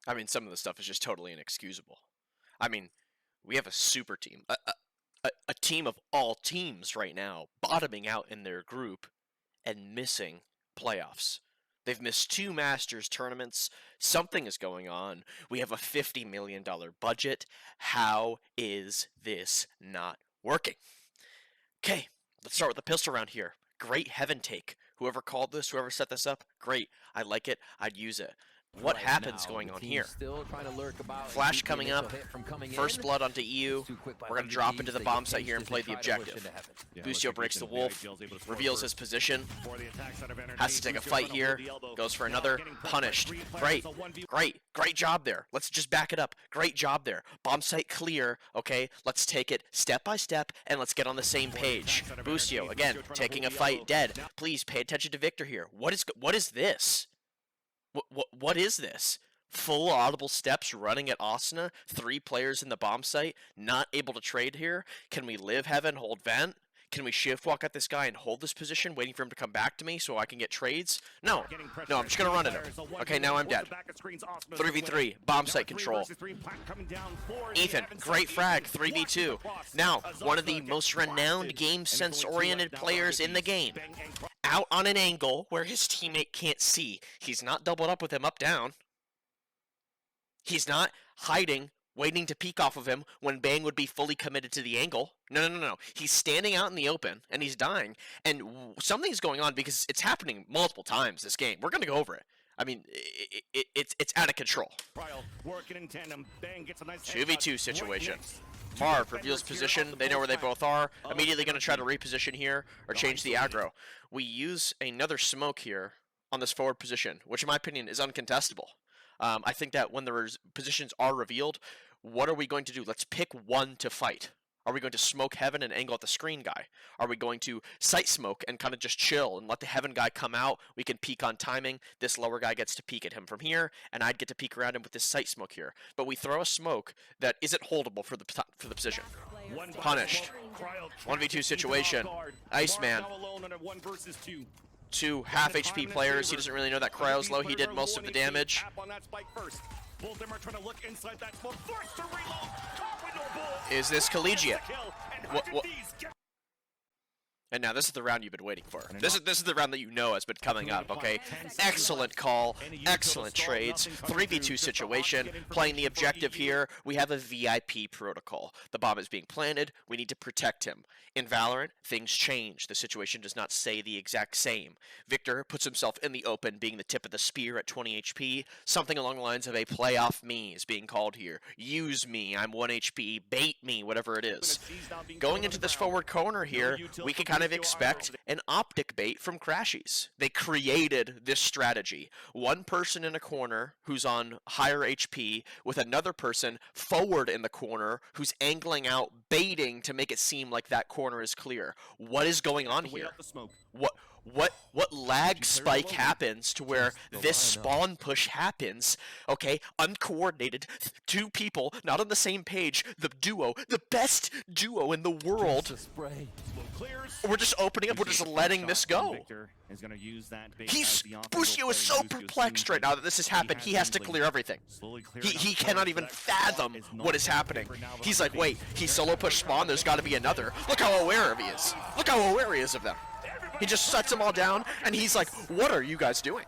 I mean, some of the stuff is just totally inexcusable. I mean, we have a super team, a team of all teams right now, bottoming out in their group and missing playoffs. They've missed 2 Masters tournaments. Something is going on. We have a $50 million budget. How is this not working? Okay, let's start with the pistol round here. Great heaven take. Whoever called this, whoever set this up, great. I like it. I'd use it. What happens going on here? Flash coming up, first blood onto EU. We're going to drop into the bomb site here and play the objective. Boostio breaks the wolf, reveals his position, has to take a fight here, goes for another, punished. Great job there. Let's just back it up. Great job there. Bomb site clear, okay? Let's take it step by step and let's get on the same page. Boostio, again, taking a fight, dead. Please pay attention to Victor here. What is this? What is this? Full audible steps running at Asuna, 3 players in the bomb site, not able to trade here. Can we live heaven, hold vent? Can we shift walk at this guy and hold this position, waiting for him to come back to me so I can get trades? No, I'm just gonna run at him. Okay, now I'm dead. 3v3, bomb site control. Ethan, great frag, 3v2. Now, one of the most renowned game sense-oriented players in the game. Out on an angle where his teammate can't see. He's not doubled up with him up down. He's not hiding, waiting to peek off of him when Bang would be fully committed to the angle. No. He's standing out in the open and he's dying. And something's going on because it's happening multiple times this game. We're going to go over it. I mean, it's out of control. 2v2 situation. Marv reveals position. They know where they both are. Immediately going to try to reposition here or change the aggro. We use another smoke here on this forward position, which in my opinion is uncontestable. I think that when the positions are revealed, what are we going to do? Let's pick one to fight. Are we going to smoke heaven and angle at the screen guy? Are we going to sight smoke and kind of just chill and let the heaven guy come out? We can peek on timing. This lower guy gets to peek at him from here, and I'd get to peek around him with this sight smoke here. But we throw a smoke that isn't holdable for the position. Punished. 1v2 situation. Iceman. 2 half HP players. He doesn't really know that cryo's low. He did most of the damage. Is this collegiate? What? And now this is the round you've been waiting for. This is the round that you know has been coming up, okay? Excellent call, excellent trades, 3v2 situation, playing the objective here. We have a VIP protocol. The bomb is being planted, we need to protect him. In Valorant, things change. The situation does not say the exact same. Victor puts himself in the open, being the tip of the spear at 20 HP. Something along the lines of a playoff me is being called here. Use me, I'm 1 HP, bait me, whatever it is. Going into this forward corner here, we can kind of expect an optic bait from Crashies. They created this strategy. One person in a corner who's on higher HP with another person forward in the corner who's angling out, baiting to make it seem like that corner is clear. What is going on here? What lag spike happens to where this spawn push happens, okay, uncoordinated, 2 people, not on the same page, the duo, the best duo in the world. We're just opening up, we're just letting this go. Boostio is so perplexed right now that this has happened, he has to clear everything. He cannot even fathom what is happening. He's like, wait, he solo pushed spawn, there's gotta be another. Look how aware he is. Look how aware he is of them. He just sets them all down, and he's like, what are you guys doing?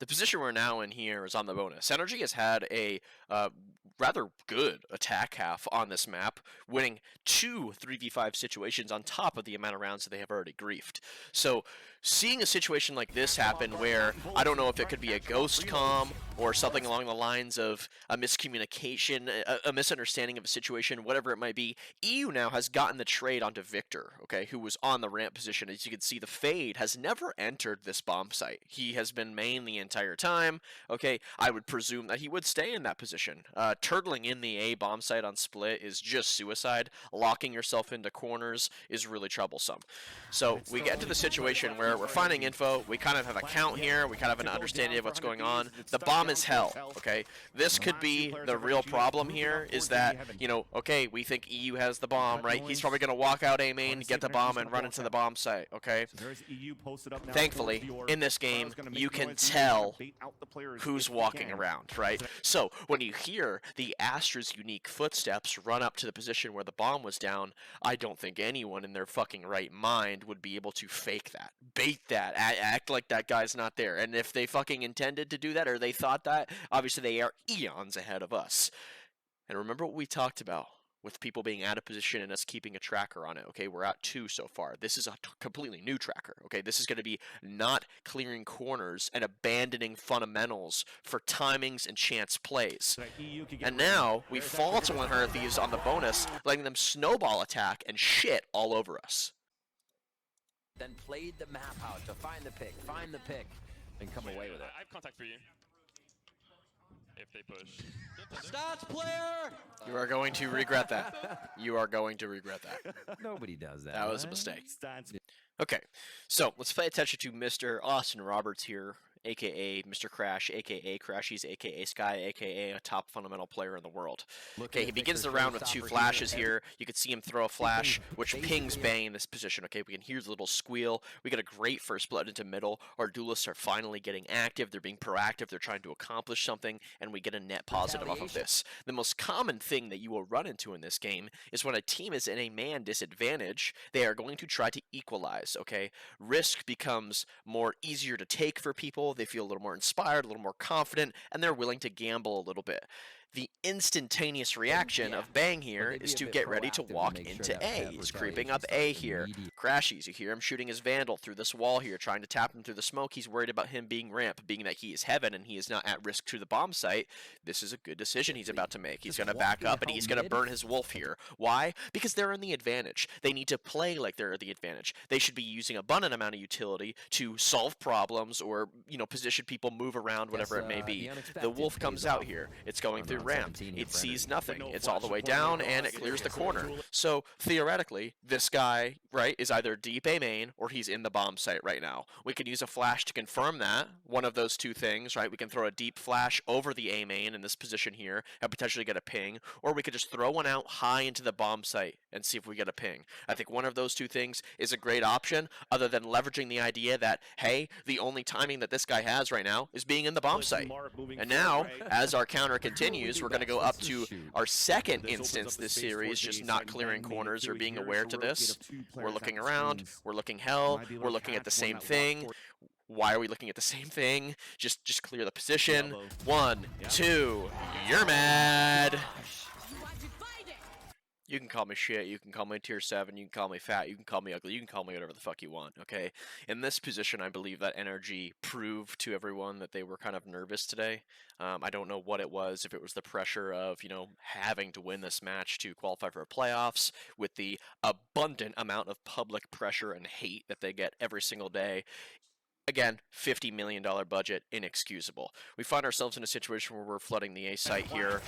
The position we're now in here is on the bonus. NRG has had a rather good attack half on this map, winning 2 3v5 situations on top of the amount of rounds that they have already griefed. So, seeing a situation like this happen where, I don't know if it could be a ghost comm, or something along the lines of a miscommunication, a misunderstanding of a situation, whatever it might be, EU now has gotten the trade onto Victor, okay, who was on the ramp position. As you can see, the Fade has never entered this bomb site. He has been main the entire time, okay, I would presume that he would stay in that position. Turtling in the A bomb site on split is just suicide. Locking yourself into corners is really troublesome. So we get to the situation where where we're finding info, we kind of have a count here, we kind of have an understanding of what's going on. The bomb is hell, okay? This could be the real problem here, is that, you know, okay, we think EU has the bomb, right? He's probably going to walk out A main, get the bomb, and run into the bomb site, okay? Thankfully, in this game, you can tell who's walking around, right? So, when you hear the Astra's unique footsteps run up to the position where the bomb was down, I don't think anyone in their fucking right mind would be able to fake that, bait that, act like that guy's not there. And if they fucking intended to do that, or they thought that, obviously they are eons ahead of us. And remember what we talked about with people being out of position and us keeping a tracker on it, okay? We're at 2 so far. This is a completely new tracker, okay? This is going to be not clearing corners and abandoning fundamentals for timings and chance plays. And now we fall to 100 Thieves on the bonus, letting them snowball attack and shit all over us. Then played the map out to find the pick, and come away with it. I have contact for you. If they push. Stats player! You are going to regret that. You are going to regret that. Nobody does that. That was a mistake. Okay, so let's pay attention to Mr. Austin Roberts here, aka Mr. Crash, aka Crashies, aka Sky, aka a top fundamental player in the world. Okay, he begins the round with 2 flashes here. You can see him throw a flash, which pings bang in this position. Okay, we can hear the little squeal. We get a great first blood into middle. Our duelists are finally getting active. They're being proactive. They're trying to accomplish something, and we get a net positive off of this. The most common thing that you will run into in this game is when a team is in a man disadvantage, they are going to try to equalize, okay? Risk becomes more easier to take for people. They feel a little more inspired, a little more confident, and they're willing to gamble a little bit. The instantaneous reaction of Bang here is to get ready to walk into A. He's creeping up A here. Crashies, you hear him shooting his Vandal through this wall here, trying to tap him through the smoke. He's worried about him being ramp, being that he is heaven and he is not at risk to the bomb site. This is a good decision he's about to make. He's going to back up and he's going to burn his wolf here. Why? Because they're in the advantage. They need to play like they're the advantage. They should be using abundant amount of utility to solve problems or, you know, position people, move around, whatever it may be. The wolf comes out here. It's going through ramp. It sees nothing. It's all the way down and it clears the corner. So theoretically, this guy, right, is either deep A main or he's in the bomb site right now. We can use a flash to confirm that, one of those two things, right? We can throw a deep flash over the A main in this position here and potentially get a ping, or we could just throw one out high into the bomb site and see if we get a ping. I think one of those two things is a great option, other than leveraging the idea that, hey, the only timing that this guy has right now is being in the bomb site. And now, as our counter continues, we're going to go up to our second instance this series, just not clearing corners or being aware to this. We're looking around, we're looking hell, we're looking at the same thing. Why are we looking at the same thing? Just clear the position. 1, 2, you're mad. You can call me shit, you can call me tier 7, you can call me fat, you can call me ugly, you can call me whatever the fuck you want, okay? In this position, I believe that NRG proved to everyone that they were kind of nervous today. I don't know what it was, if it was the pressure of, you know, having to win this match to qualify for playoffs, with the abundant amount of public pressure and hate that they get every single day. Again, $50 million budget, inexcusable. We find ourselves in a situation where we're flooding the A site here.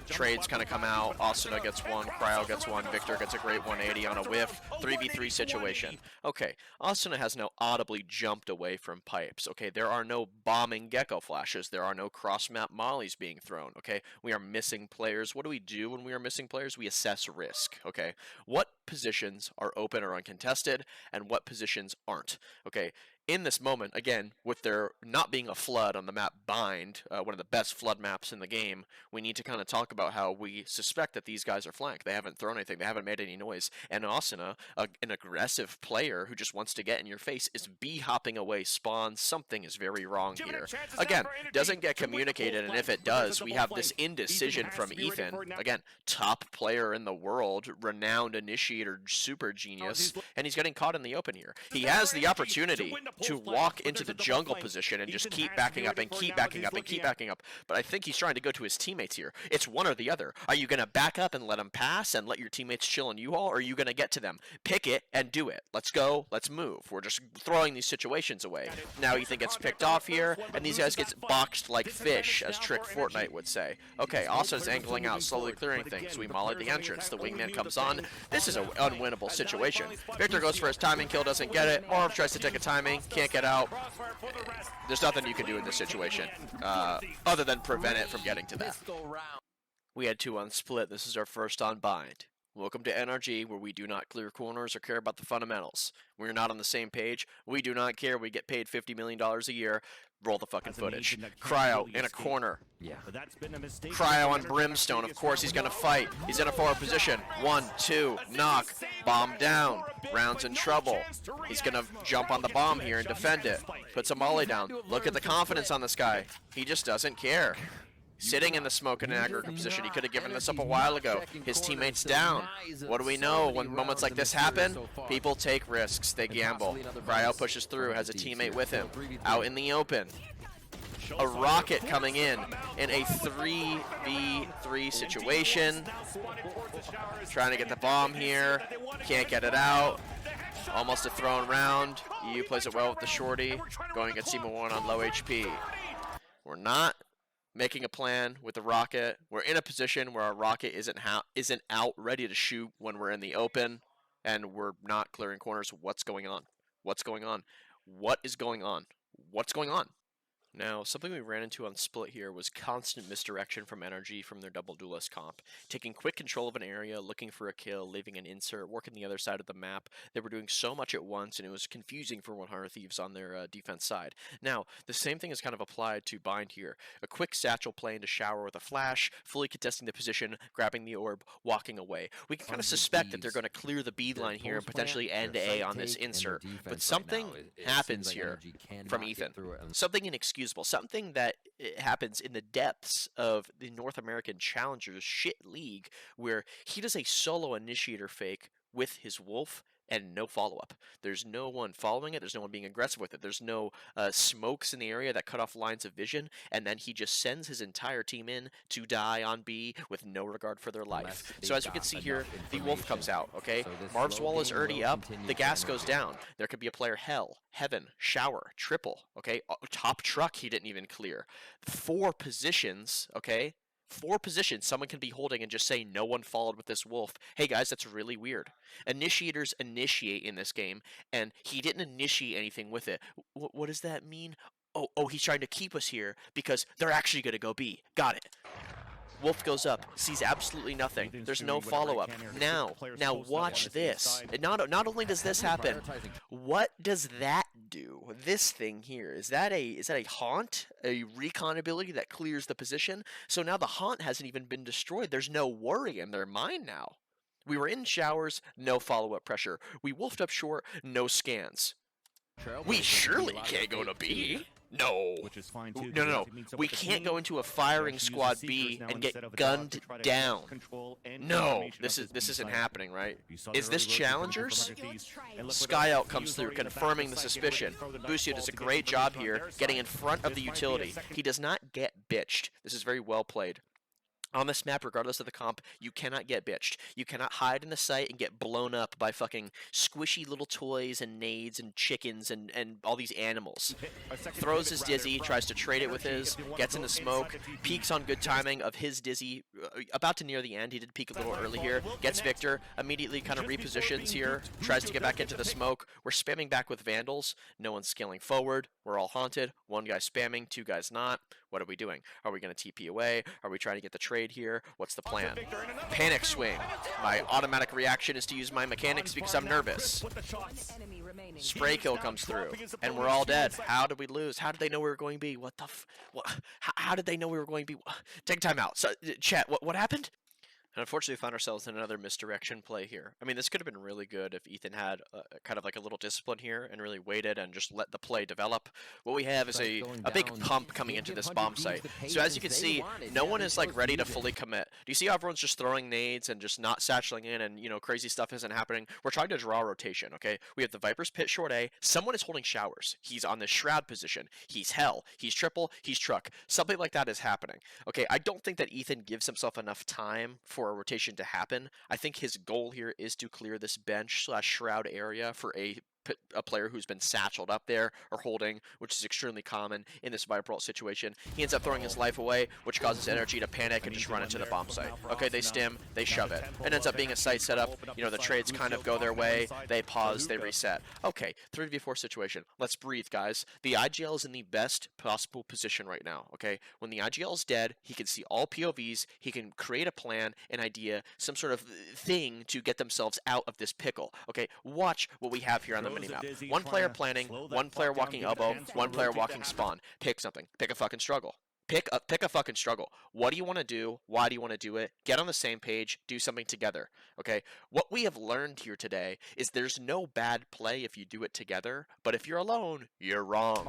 Trades kind of come out. Asuna gets one, Cryo gets one, Victor gets a great 180 on a whiff. 3v3 situation. Okay, Asuna has now audibly jumped away from pipes. Okay, there are no bombing gecko flashes. There are no cross-map mollies being thrown. Okay, we are missing players. What do we do when we are missing players? We assess risk. Okay, what positions are open or uncontested, and what positions aren't? Okay. In this moment, again, with there not being a flood on the map Bind, one of the best flood maps in the game, we need to kind of talk about how we suspect that these guys are flanked. They haven't thrown anything. They haven't made any noise. And Asuna, an aggressive player who just wants to get in your face, is B-hopping away spawn. Something is very wrong here. Again, doesn't get communicated, and if it does, we have this indecision from Ethan. Again, top player in the world, renowned initiator, super genius, and he's getting caught in the open here. He has the opportunity to walk into the jungle position and just keep backing up and keep backing up and keep backing up. But I think he's trying to go to his teammates here. It's one or the other. Are you going to back up and let him pass and let your teammates chill on you all, or are you going to get to them? Pick it and do it. Let's go. Let's move. We're just throwing these situations away. Now Ethan gets picked off here, and these guys get boxed like fish, as Trick Fortnite would say. Okay, Asuna's angling out, slowly clearing things. We molly the entrance. The wingman comes on. This is a unwinnable situation. Victor goes for his timing kill, doesn't get it. Orb tries to take a timing, can't get out. There's nothing you can do in this situation other than prevent it from getting to that. We had 2 on split. This is our first on bind. Welcome to NRG, where we do not clear corners or care about the fundamentals. We're not on the same page. We do not care. We get paid $50 million a year. Roll the fucking footage. Cryo in a corner. Yeah. Cryo on Brimstone. Of course he's going to fight. He's in a forward position. 1, 2, knock. Bomb down. Round's in trouble. He's going to jump on the bomb here and defend it. Puts a molly down. Look at the confidence on this guy. He just doesn't care. Sitting in the smoke in an aggregate position. He could have given this up a while ago. His teammate's down. What do we know? When moments like this happen, people take risks. They gamble. Cryo pushes through, has a teammate with him. Out in the open. A rocket coming in a 3v3 situation. Trying to get the bomb here. Can't get it out. Almost a thrown round. EU plays it well with the shorty. Going against Sima1 on low HP. We're not making a plan with the rocket. We're in a position where our rocket isn't out ready to shoot when we're in the open, and we're not clearing corners. What's going on? What's going on? What is going on? What's going on? Now, something we ran into on split here was constant misdirection from NRG from their double duelist comp. Taking quick control of an area, looking for a kill, leaving an insert, working the other side of the map. They were doing so much at once, and it was confusing for 100 Thieves on their defense side. Now, the same thing is kind of applied to bind here. A quick satchel play into shower with a flash, fully contesting the position, grabbing the orb, walking away. We can kind of suspect that they're going to clear the B line here and potentially end A on this insert. But something happens here from Ethan. Something inexcusable. Something that happens in the depths of the North American Challengers shit league, where he does a solo initiator fake with his wolf and no follow-up. There's no one following it. There's no one being aggressive with it. There's no smokes in the area that cut off lines of vision, and then he just sends his entire team in to die on B with no regard for their life. So as you can see here, the wolf comes out, okay? Marv's wall is already up. The gas goes down. There could be a player hell, heaven, shower, triple, okay? Top truck he didn't even clear. 4 positions, okay? 4 positions someone can be holding and just say no one followed with this wolf. Hey guys, that's really weird. Initiators initiate in this game, and he didn't initiate anything with it. What does that mean? Oh, he's trying to keep us here because they're actually going to go B. Got it. Wolf goes up, sees absolutely nothing. There's no follow-up. Now watch this. Not only does this happen, what does that do? This thing here, is that a haunt, a recon ability that clears the position? So now the haunt hasn't even been destroyed. There's no worry in their mind now. We were in showers, no follow-up pressure. We wolfed up short, no scans. We surely can't go to B. No. No. We can't go into a firing squad B and get gunned down. No. This isn't happening, right? Is this Challengers? Skyout comes through, confirming the suspicion. Busio does a great job here, getting in front of the utility. He does not get bitched. This is very well played. On this map, regardless of the comp, you cannot get bitched. You cannot hide in the site and get blown up by fucking squishy little toys and nades and chickens and all these animals. Throws his dizzy, tries to trade it with his, gets in the smoke, peeks on good timing of his dizzy, about to near the end. He did peek a little early here, gets Victor, immediately kind of repositions here, tries to get back into the smoke. We're spamming back with Vandals. No one's scaling forward. We're all haunted. 1 guy spamming, 2 guys not. What are we doing? Are we going to TP away? Are we trying to get the trade here? What's the plan? Panic swing. My automatic reaction is to use my mechanics because I'm nervous. Spray kill comes through, and we're all dead. How did we lose? How did they know we were going B? What the how did they know we were going B? Take time out. So, chat, what happened? And unfortunately, we found ourselves in another misdirection play here. I mean, this could have been really good if Ethan had kind of like a little discipline here and really waited and just let the play develop. What we have is a big pump coming into this bomb site. So as you can see, no one is like ready to fully commit. Do you see how everyone's just throwing nades and just not satcheling in and, you know, crazy stuff isn't happening? We're trying to draw rotation, okay? We have the Viper's Pit short A. Someone is holding showers. He's on this shroud position. He's hell. He's triple. He's truck. Something like that is happening. Okay, I don't think that Ethan gives himself enough time for a rotation to happen. I think his goal here is to clear this bench / shroud area for a a player who's been satcheled up there or holding, which is extremely common in this Viper situation. He ends up throwing his life away, which causes NRG to panic and just run into the bomb site. Okay, they stim, they shove it. It ends up being a site setup. You know, the trades kind of go their way. They pause, they reset. Okay, 3v4 situation. Let's breathe, guys. The IGL is in the best possible position right now, okay? When the IGL is dead, he can see all POVs, he can create a plan, an idea, some sort of thing to get themselves out of this pickle, okay? Watch what we have here on the minimap. One player planning, one player walking elbow, one player walking spawn. Pick something. Pick a fucking struggle. Pick a fucking struggle. What do you want to do? Why do you want to do it? Get on the same page. Do something together. Okay? What we have learned here today is there's no bad play if you do it together, but if you're alone, you're wrong.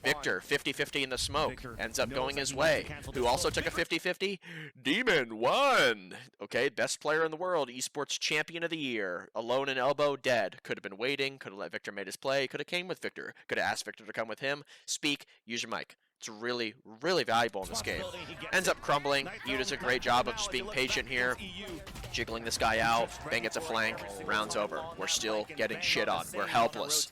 Victor, 50-50 in the smoke, ends up going his way. Who also took a 50-50? Demon won! Okay, best player in the world, Esports champion of the year. Alone in elbow, dead. Could have been waiting, could have let Victor make his play, could have came with Victor, could have asked Victor to come with him. Speak, use your mic. It's really, really valuable in this game. Ends up crumbling. EU does a great job of just being patient here. Jiggling this guy out. Bang gets a flank. Round's over. We're still getting shit on. We're helpless.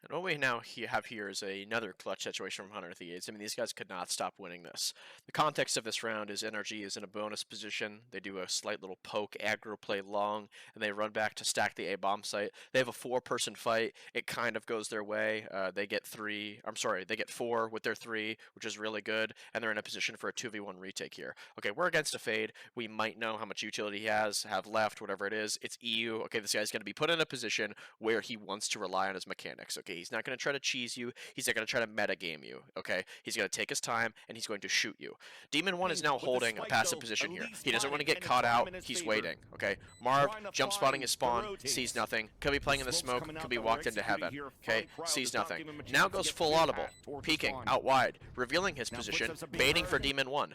And what we now have here is another clutch situation from Hunter Thieves. I mean, these guys could not stop winning this. The context of this round is NRG is in a bonus position. They do a slight little poke, aggro play long, and they run back to stack the A-bomb site. They have a 4-person fight. It kind of goes their way. They get 4 with their 3, which is really good, and they're in a position for a 2v1 retake here. Okay, we're against a fade. We might know how much utility he have left, whatever it is. It's EU. Okay, this guy's going to be put in a position where he wants to rely on his mechanics. Okay, he's not going to try to cheese you. He's not going to try to metagame you. Okay, he's going to take his time and he's going to shoot you. Demon 1 is now holding a passive position here. He doesn't want to get caught out. He's waiting. Okay, Marv jump spotting his spawn, sees nothing. Could be playing in the smoke. Could be walked into heaven. Okay, sees nothing. Now goes full audible, peeking out wide, revealing his position, baiting for Demon 1.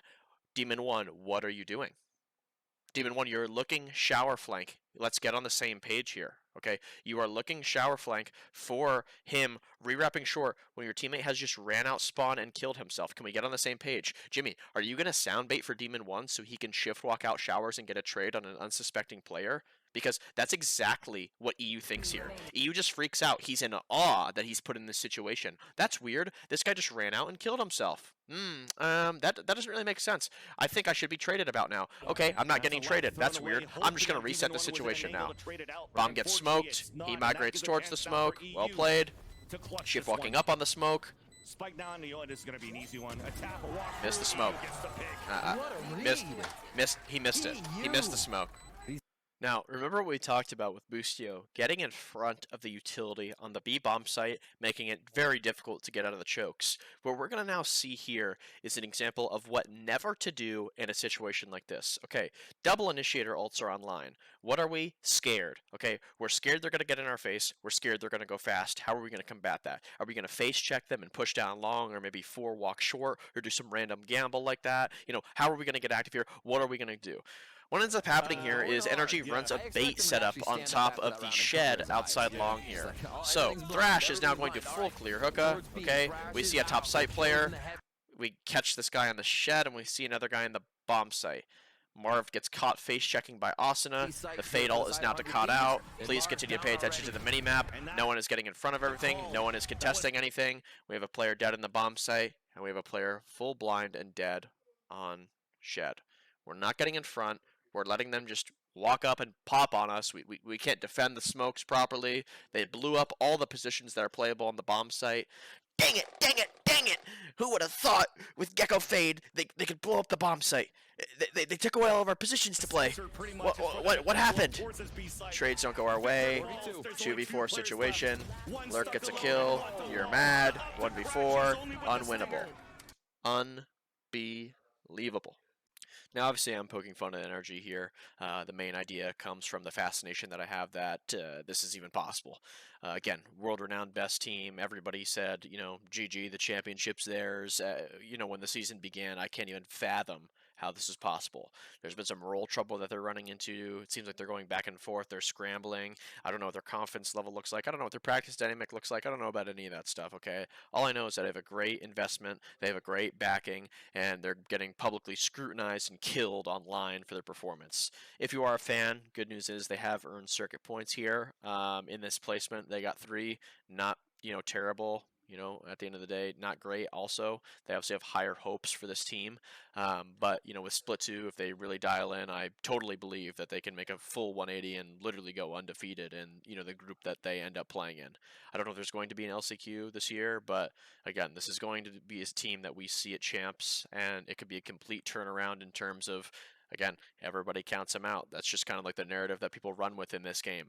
Demon 1, what are you doing? Demon 1, you're looking shower flank. Let's get on the same page here, okay? You are looking shower flank for him re-wrapping short when your teammate has just ran out spawn and killed himself. Can we get on the same page? Jimmy, are you going to sound bait for Demon 1 so he can shift walk out showers and get a trade on an unsuspecting player? Because that's exactly what EU thinks here. EU just freaks out. He's in awe that he's put in this situation. That's weird. This guy just ran out and killed himself. That doesn't really make sense. I think I should be traded about now. Okay, I'm not getting traded. That's weird. I'm just going to reset the situation now. Bomb gets smoked. He migrates towards the smoke. Well played. Shift walking up on the smoke. Spike down, this is going to be an easy one. Missed the smoke. He missed it. He missed the smoke. Now, remember what we talked about with Boostio, getting in front of the utility on the B bomb site, making it very difficult to get out of the chokes. What we're going to now see here is an example of what never to do in a situation like this. Okay, double initiator ults are online. What are we? Scared. Okay, we're scared they're going to get in our face. We're scared they're going to go fast. How are we going to combat that? Are we going to face check them and push down long, or maybe 4 walk short, or do some random gamble like that? You know, how are we going to get active here? What are we going to do? What ends up happening here is NRG runs a bait setup on top of the shed outside long here. So, Thrash is now going to full clear hookah, okay? We see a top site player. We catch this guy on the shed, and we see another guy in the bomb site. Marv gets caught face checking by Asuna. The fade ult is now to caught out. Please continue to pay attention to the minimap. No one is getting in front of everything. No one is contesting anything. We have a player dead in the bomb site, and we have a player full blind and dead on shed. We're not getting in front. We're letting them just walk up and pop on us. We can't defend the smokes properly. They blew up all the positions that are playable on the bomb site. Dang it, dang it, dang it! Who would have thought with Gecko Fade they could blow up the bomb site? They took away all of our positions to play. What happened? Trades don't go our way. 2v4 situation. Lurk gets a kill. You're mad. 1v4. Unwinnable. Unbelievable. Now, obviously, I'm poking fun at NRG here. The main idea comes from the fascination that I have that this is even possible. Again, world-renowned best team. Everybody said, you know, GG, the championship's theirs. You know, when the season began, I can't even fathom how this is possible. There's been some role trouble that they're running into. It seems like they're going back and forth. They're scrambling. I don't know what their confidence level looks like. I don't know what their practice dynamic looks like. I don't know about any of that stuff, okay? All I know is that they have a great investment, they have a great backing, and they're getting publicly scrutinized and killed online for their performance. If you are a fan, good news is they have earned circuit points here in this placement. They got 3, not, terrible. At the end of the day, not great. Also, they obviously have higher hopes for this team. But, with Split 2, if they really dial in, I totally believe that they can make a full 180 and literally go undefeated in, the group that they end up playing in. I don't know if there's going to be an LCQ this year, but again, this is going to be a team that we see at Champs, and it could be a complete turnaround in terms of, again, everybody counts them out. That's just kind of like the narrative that people run with in this game.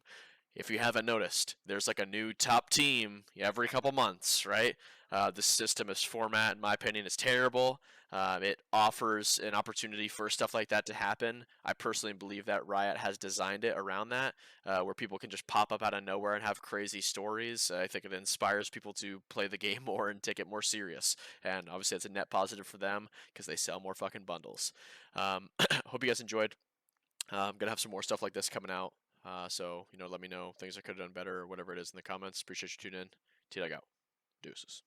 If you haven't noticed, there's like a new top team every couple months, right? The system is format, in my opinion, is terrible. It offers an opportunity for stuff like that to happen. I personally believe that Riot has designed it around that, where people can just pop up out of nowhere and have crazy stories. I think it inspires people to play the game more and take it more serious. And obviously, it's a net positive for them because they sell more fucking bundles. Hope you guys enjoyed. I'm going to have some more stuff like this coming out. So, let me know things I could have done better or whatever it is in the comments. Appreciate you tuning in. T-Leg out. Deuces.